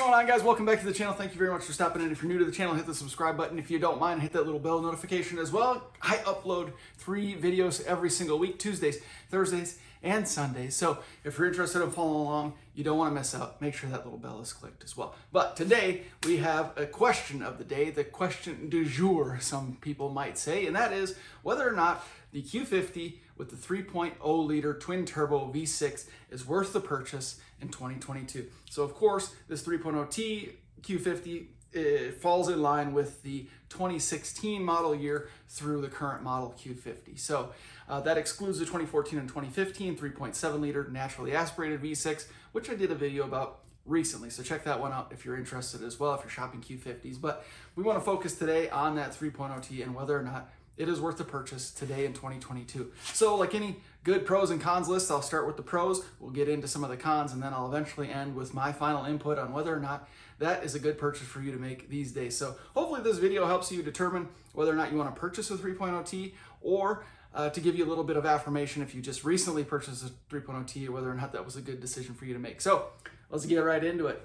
going on, guys? Welcome back to the channel. Thank you very much for stopping in. If you're new to the channel, hit the subscribe button. If you don't mind, hit that little bell notification as well. I upload 3 videos every single week, Tuesdays, Thursdays, and Sundays. So if you're interested in following along, you don't want to miss out. Make sure that little bell is clicked as well. But today we have a question of the day, the question du jour, some people might say, and that is whether or not the Q50 with the 3.0 liter twin turbo V6 is worth the purchase in 2022. So of course, this 3.0T Q50 falls in line with the 2016 model year through the current model Q50. So that excludes the 2014 and 2015 3.7 liter naturally aspirated V6, which I did a video about recently. So check that one out if you're interested as well, if you're shopping Q50s. But we want to focus today on that 3.0T and whether or not it is worth the purchase today in 2022. So like any good pros and cons list, I'll start with the pros, we'll get into some of the cons, and then I'll eventually end with my final input on whether or not that is a good purchase for you to make these days. So hopefully this video helps you determine whether or not you want to purchase a 3.0T or to give you a little bit of affirmation if you just recently purchased a 3.0T, or whether or not that was a good decision for you to make. So let's get right into it.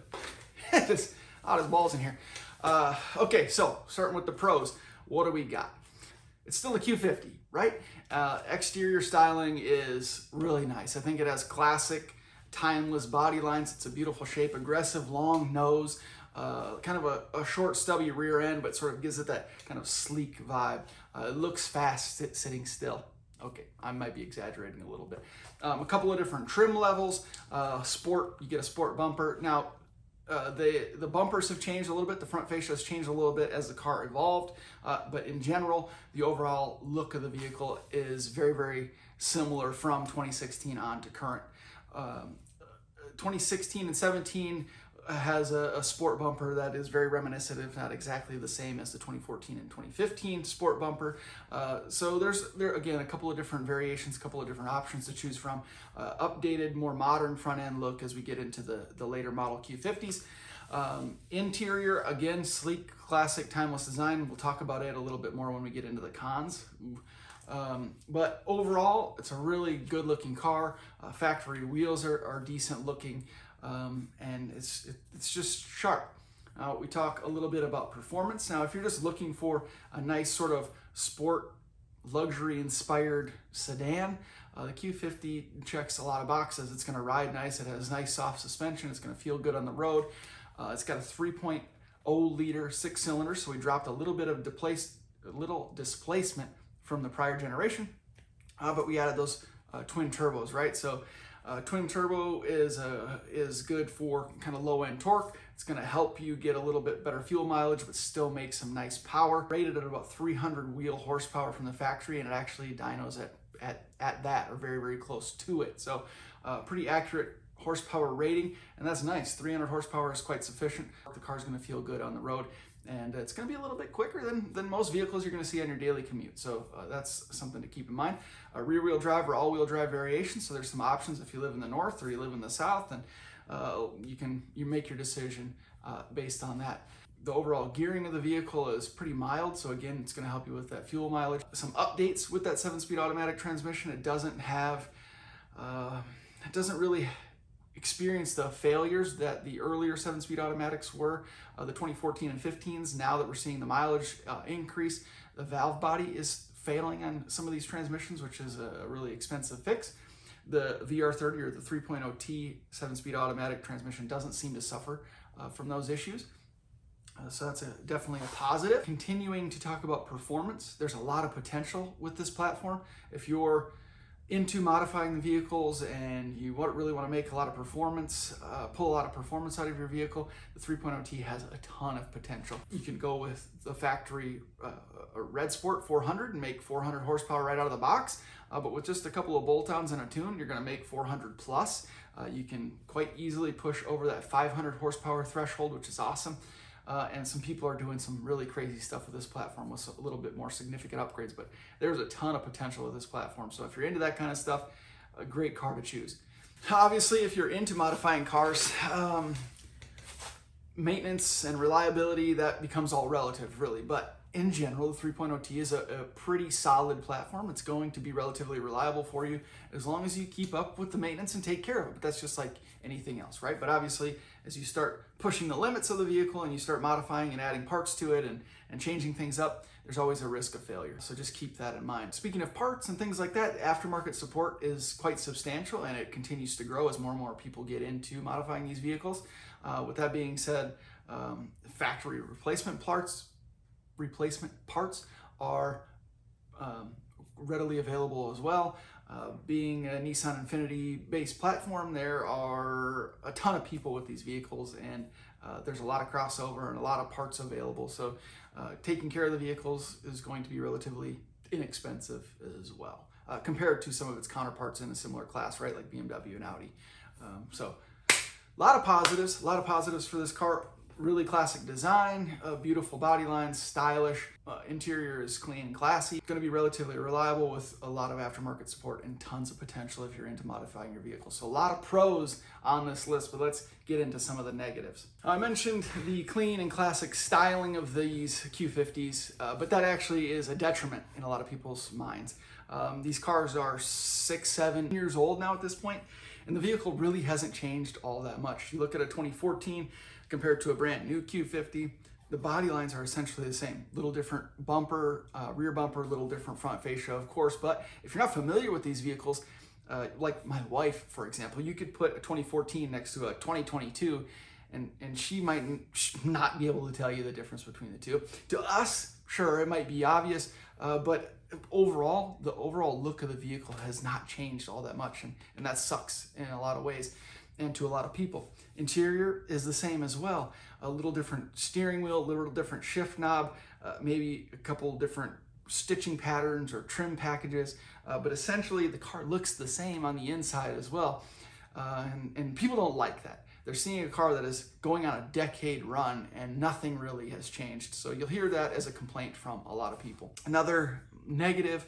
Just hot as balls in here. Okay, so starting with the pros, what do we got? It's still a Q50, right? Exterior styling is really nice. I think it has classic, timeless body lines. It's a beautiful shape, aggressive, long nose, kind of a short, stubby rear end, but sort of gives it that kind of sleek vibe. It looks fast sitting still. Okay, I might be exaggerating a little bit. A couple of different trim levels. Sport, you get a sport bumper. Now, the bumpers have changed a little bit. The front fascia has changed a little bit as the car evolved. But in general, the overall look of the vehicle is very, very similar from 2016 on to current. 2016 and 17 has a sport bumper that is very reminiscent, if not exactly the same as the 2014 and 2015 sport bumper. So there again, a couple of different variations, a couple of different options to choose from. Updated, more modern front end look as we get into the later model Q50s. Interior, again, sleek, classic, timeless design. We'll talk about it a little bit more when we get into the cons. But overall, it's a really good looking car. Factory wheels are decent looking. And it's just sharp. We talk a little bit about performance. Now, if you're just looking for a nice sort of sport, luxury inspired sedan, the Q50 checks a lot of boxes. It's going to ride nice. It has nice soft suspension. It's going to feel good on the road. It's got a 3.0 liter 6-cylinder, so we dropped a little bit of displacement from the prior generation, but we added those twin turbos, right? So twin turbo is good for kind of low end torque. It's going to help you get a little bit better fuel mileage, but still make some nice power. Rated at about 300 wheel horsepower from the factory, and it actually dynos at that, or very, very close to it. So pretty accurate horsepower rating, and that's nice. 300 horsepower is quite sufficient. The car's going to feel good on the road, and it's going to be a little bit quicker than most vehicles you're going to see on your daily commute. So that's something to keep in mind. A rear-wheel drive or all-wheel drive variation, so there's some options if you live in the north or you live in the south, and you make your decision based on that. The overall gearing of the vehicle is pretty mild, so again, it's going to help you with that fuel mileage. Some updates with that 7-speed automatic transmission. It doesn't really experience the failures that the earlier 7-speed automatics were, the 2014 and 15s. Now that we're seeing the mileage increase, the valve body is failing on some of these transmissions, which is a really expensive fix. The VR30 or the 3.0T 7-speed automatic transmission doesn't seem to suffer from those issues. So that's definitely a positive. Continuing to talk about performance, there's a lot of potential with this platform. If you're into modifying the vehicles and you really want to make a lot of performance, pull a lot of performance out of your vehicle, the 3.0T has a ton of potential. You can go with the factory Red Sport 400 and make 400 horsepower right out of the box, but with just a couple of bolt-ons and a tune, you're going to make 400 plus. You can quite easily push over that 500 horsepower threshold, which is awesome. And some people are doing some really crazy stuff with this platform with a little bit more significant upgrades, but there's a ton of potential with this platform. So if you're into that kind of stuff, a great car to choose. Obviously, if you're into modifying cars, maintenance and reliability, that becomes all relative, really. But in general, the 3.0T is a pretty solid platform. It's going to be relatively reliable for you as long as you keep up with the maintenance and take care of it. But that's just like anything else, right? But obviously, as you start pushing the limits of the vehicle and you start modifying and adding parts to it and changing things up, there's always a risk of failure. So just keep that in mind. Speaking of parts and things like that, aftermarket support is quite substantial and it continues to grow as more and more people get into modifying these vehicles. With that being said, factory replacement parts are readily available as well. Being a Nissan Infiniti based platform, there are a ton of people with these vehicles, and there's a lot of crossover and a lot of parts available. So taking care of the vehicles is going to be relatively inexpensive as well, compared to some of its counterparts in a similar class, right? Like BMW and Audi. So a lot of positives for this car. Really classic design, beautiful body lines, stylish, interior is clean and classy. It's going to be relatively reliable with a lot of aftermarket support and tons of potential if you're into modifying your vehicle. So a lot of pros on this list, but let's get into some of the negatives. I mentioned the clean and classic styling of these Q50s, but that actually is a detriment in a lot of people's minds. These cars are 6-7 years old now at this point, and the vehicle really hasn't changed all that much. You look at a 2014 compared to a brand new Q50, the body lines are essentially the same. Little different bumper, rear bumper, little different front fascia, of course. But if you're not familiar with these vehicles, like my wife, for example, you could put a 2014 next to a 2022, and she might not be able to tell you the difference between the two. To us, sure, it might be obvious, but overall, the overall look of the vehicle has not changed all that much, and that sucks in a lot of ways. And to a lot of people. Interior is the same as well. A little different steering wheel, a little different shift knob, maybe a couple different stitching patterns or trim packages, but essentially the car looks the same on the inside as well. And people don't like that. They're seeing a car that is going on a decade run and nothing really has changed. So you'll hear that as a complaint from a lot of people. Another negative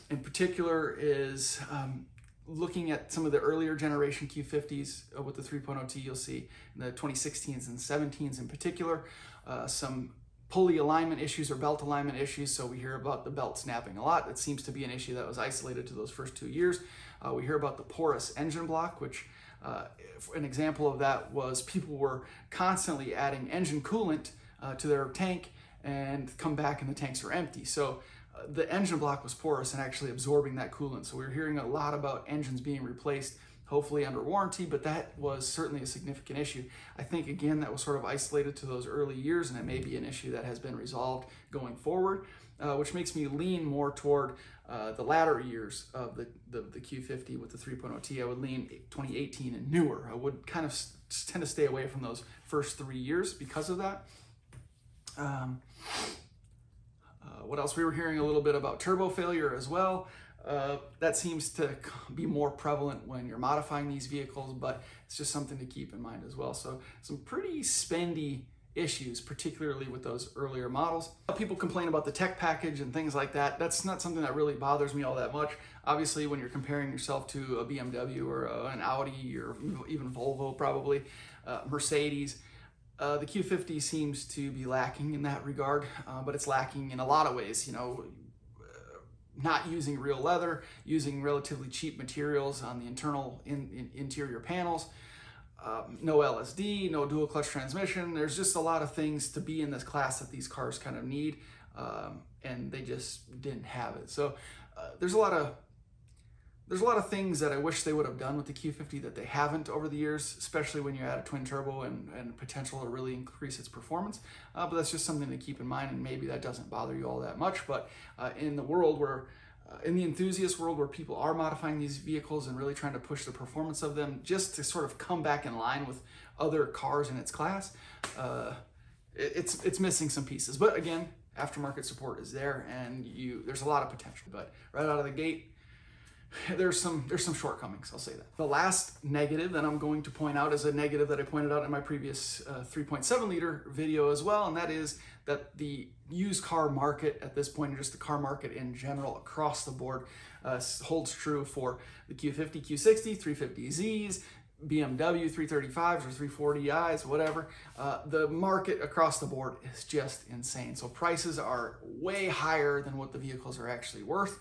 in particular is looking at some of the earlier generation Q50s with the 3.0T, you'll see in the 2016s and 17s in particular, some pulley alignment issues or belt alignment issues. So we hear about the belt snapping a lot. It seems to be an issue that was isolated to those first 2 years. We hear about the porous engine block, which an example of that was people were constantly adding engine coolant to their tank and come back and the tanks are empty. So the engine block was porous and actually absorbing that coolant. So we were hearing a lot about engines being replaced, hopefully under warranty, but that was certainly a significant issue. I think, again, that was sort of isolated to those early years, and it may be an issue that has been resolved going forward, which makes me lean more toward the latter years of the Q50 with the 3.0T. I would lean 2018 and newer. I would kind of tend to stay away from those first 3 years because of that. What else? We were hearing a little bit about turbo failure as well. That seems to be more prevalent when you're modifying these vehicles, but it's just something to keep in mind as well. So some pretty spendy issues, particularly with those earlier models. People complain about the tech package and things like that. That's not something that really bothers me all that much. Obviously, when you're comparing yourself to a BMW or an Audi or even Volvo, probably Mercedes, the Q50 seems to be lacking in that regard, but it's lacking in a lot of ways. You know, not using real leather, using relatively cheap materials on the internal interior panels, no LSD, no dual clutch transmission. There's just a lot of things to be in this class that these cars kind of need, and they just didn't have it. So there's a lot of things that I wish they would have done with the Q50 that they haven't over the years, especially when you add a twin turbo and potential to really increase its performance. But that's just something to keep in mind, and maybe that doesn't bother you all that much. But in the world where, in the enthusiast world where people are modifying these vehicles and really trying to push the performance of them just to sort of come back in line with other cars in its class, it's missing some pieces. But again, aftermarket support is there, and there's a lot of potential. But right out of the gate, there's some shortcomings, I'll say that. The last negative that I'm going to point out is a negative that I pointed out in my previous 3.7 liter video as well, and that is that the used car market at this point, and just the car market in general across the board, holds true for the Q50, Q60, 350Zs, BMW 335s or 340is, whatever. The market across the board is just insane. So prices are way higher than what the vehicles are actually worth.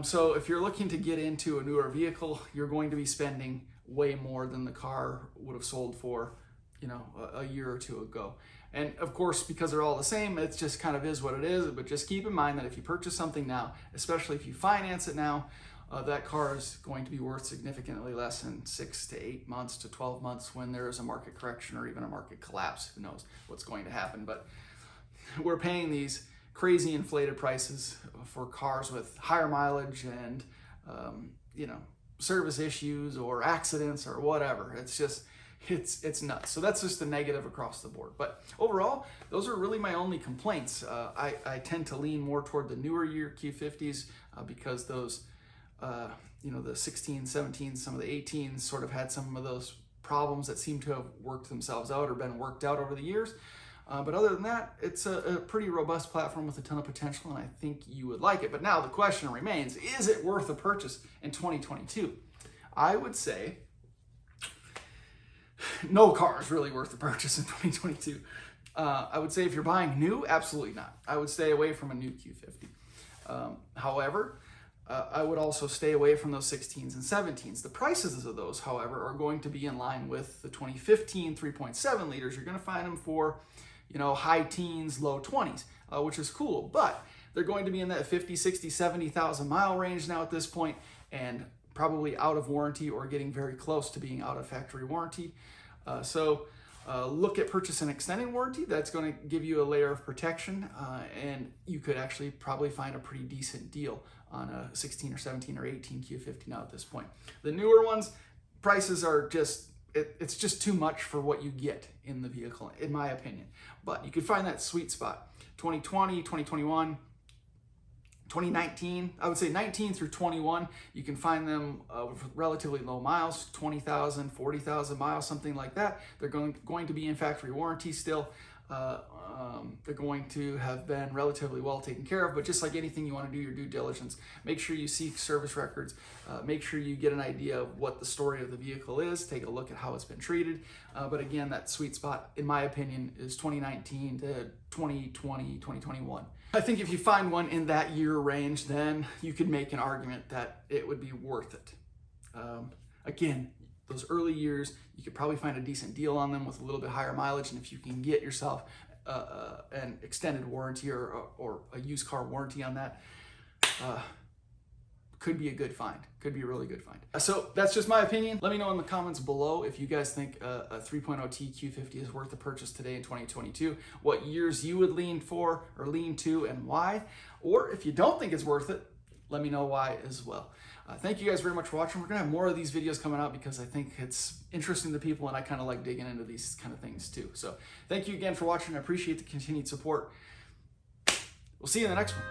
So if you're looking to get into a newer vehicle, you're going to be spending way more than the car would have sold for you know, a year or two ago. And of course, because they're all the same, it just kind of is what it is. But just keep in mind that if you purchase something now, especially if you finance it now, that car is going to be worth significantly less in 6 to 8 months to 12 months when there is a market correction or even a market collapse. Who knows what's going to happen? But we're paying these crazy inflated prices for cars with higher mileage and, you know, service issues or accidents or whatever. It's just, it's nuts. So that's just a negative across the board. But overall, those are really my only complaints. I tend to lean more toward the newer year Q50s because those, you know, the 16s, 17s, some of the 18s sort of had some of those problems that seem to have worked themselves out or been worked out over the years. But other than that, it's a pretty robust platform with a ton of potential, and I think you would like it. But now the question remains, is it worth a purchase in 2022? I would say no car is really worth the purchase in 2022. I would say if you're buying new, absolutely not. I would stay away from a new Q50. However, I would also stay away from those 16s and 17s. The prices of those, however, are going to be in line with the 2015 3.7 liters. You're going to find them for, you know, high teens, low 20s, which is cool. But they're going to be in that 50, 60, 70,000 mile range now at this point, and probably out of warranty or getting very close to being out of factory warranty. So look at purchase and extended warranty. That's going to give you a layer of protection, and you could actually probably find a pretty decent deal on a 16 or 17 or 18 Q50 now at this point. The newer ones, prices are just, it's just too much for what you get in the vehicle, in my opinion. But you could find that sweet spot. 2020, 2021, 2019, I would say 19 through 21, you can find them with relatively low miles, 20,000, 40,000 miles, something like that. They're going to be in factory warranty still. They're going to have been relatively well taken care of, but just like anything, you want to do your due diligence. Make sure you seek service records. Make sure you get an idea of what the story of the vehicle is. Take a look at how it's been treated. But again, that sweet spot, in my opinion, is 2019 to 2020, 2021. I think if you find one in that year range, then you could make an argument that it would be worth it. Again, those early years, you could probably find a decent deal on them with a little bit higher mileage, and if you can get yourself an extended warranty or a used car warranty on that, could be a good find. Could be a really good find. So that's just my opinion. Let me know in the comments below if you guys think a 3.0T Q50 is worth the purchase today in 2022, what years you would lean for or lean to and why, or if you don't think it's worth it, let me know why as well. Thank you guys very much for watching. We're gonna have more of these videos coming out because I think it's interesting to people and I kind of like digging into these kind of things too. So thank you again for watching. I appreciate the continued support. We'll see you in the next one.